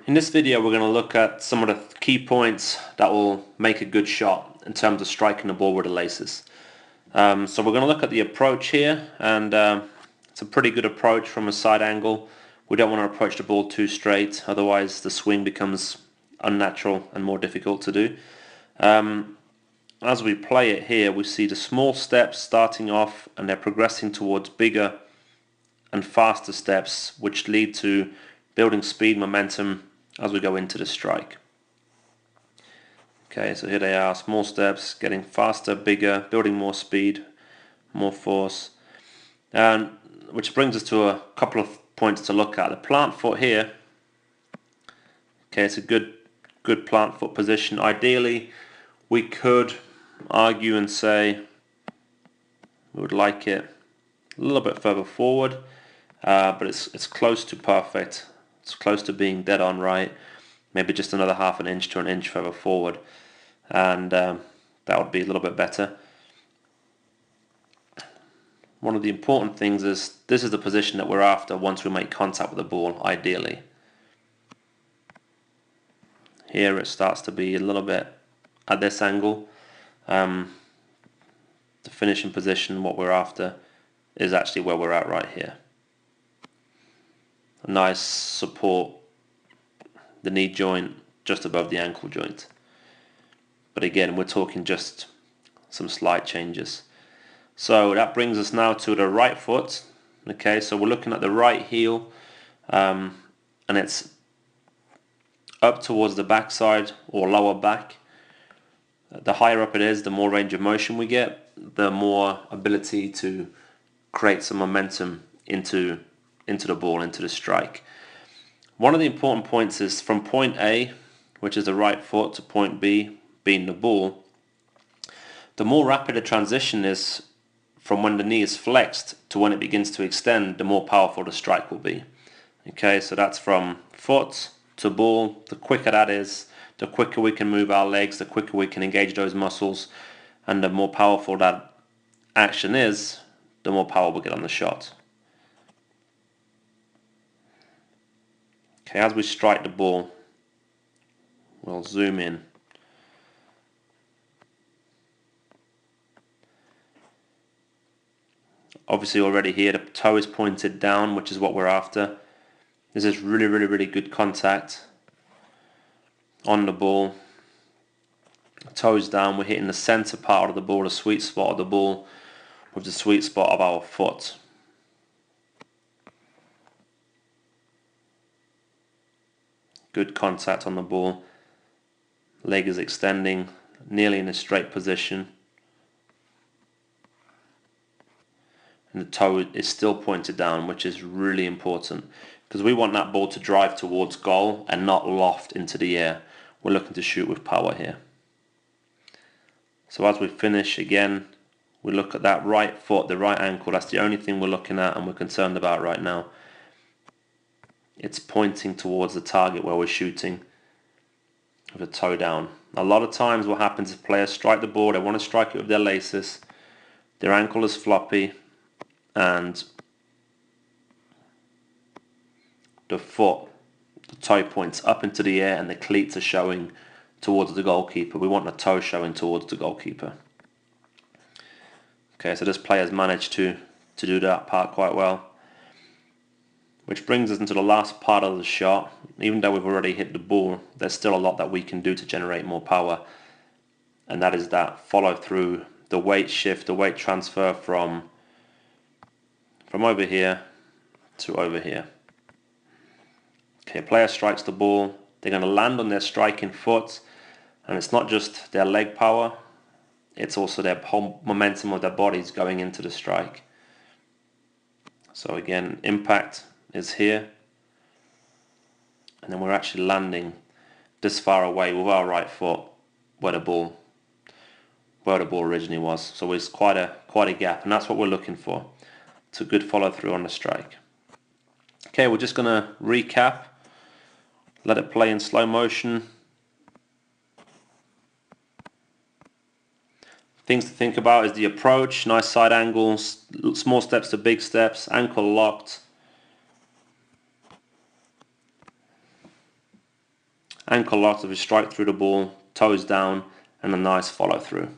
In this video we're going to look at some of the key points that will make a good shot in terms of striking the ball with the laces. So we're going to look at the approach here, and it's a pretty good approach from a side angle. We don't want to approach the ball too straight, otherwise the swing becomes unnatural and more difficult to do. As we play it here, we see the small steps starting off and they're progressing towards bigger and faster steps, which lead to building speed, momentum as we go into the strike. Okay, so here they are, small steps, getting faster, bigger, building more speed, more force. And which brings us to a couple of points to look at. The plant foot here, okay, it's a good plant foot position. Ideally, we could argue and say we would like it a little bit further forward, but it's close to perfect. It's close to being dead on right. Maybe just another half an inch to an inch further forward, and that would be a little bit better. One of the important things is this is the position that we're after once we make contact with the ball, ideally. Here it starts to be a little bit at this angle. The finishing position, what we're after, is actually where we're at right here. A nice support, the knee joint just above the ankle joint. But again, we're talking just some slight changes. So that brings us now to the right foot. Okay, so we're looking at the right heel, and it's up towards the backside or lower back. The higher up it is, the more range of motion we get, the more ability to create some momentum into the ball, into the strike. One of the important points is from point A, which is the right foot, to point B, being the ball, the more rapid a transition is from when the knee is flexed to when it begins to extend, the more powerful the strike will be. Okay, so that's from foot to ball. The quicker that is, the quicker we can move our legs, the quicker we can engage those muscles, and the more powerful that action is, the more power we get on the shot. Okay, as we strike the ball, we'll zoom in. Obviously already here the toe is pointed down, which is what we're after. This is really good contact on the ball. Toes down, we're hitting the center part of the ball, the sweet spot of the ball, with the sweet spot of our foot. Good contact on the ball. Leg is extending, nearly in a straight position. And the toe is still pointed down, which is really important because we want that ball to drive towards goal and not loft into the air. We're looking to shoot with power here. So as we finish again, we look at that right foot, the right ankle. That's the only thing we're looking at and we're concerned about right now. It's pointing towards the target where we're shooting with the toe down. A lot of times what happens is players strike the ball, they want to strike it with their laces, their ankle is floppy, and the foot, the toe points up into the air and the cleats are showing towards the goalkeeper. We want the toe showing towards the goalkeeper. Okay, so this player's managed to do that part quite well. Which brings us into the last part of the shot. Even though we've already hit the ball, there's still a lot that we can do to generate more power. And that is that follow through, the weight shift, the weight transfer from over here to over here. Okay, player strikes the ball, they're going to land on their striking foot, and it's not just their leg power, it's also their whole momentum of their bodies going into the strike. So again, impact is here, and then we're actually landing this far away with our right foot where the ball originally was. So it's quite a gap, and that's what we're looking for. It's a good follow through on the strike. Okay, we're just going to recap, let it play in slow motion. Things to think about is the approach, nice side angles, small steps to big steps, ankle locked. Ankle lock, if you strike through the ball, toes down, and a nice follow through.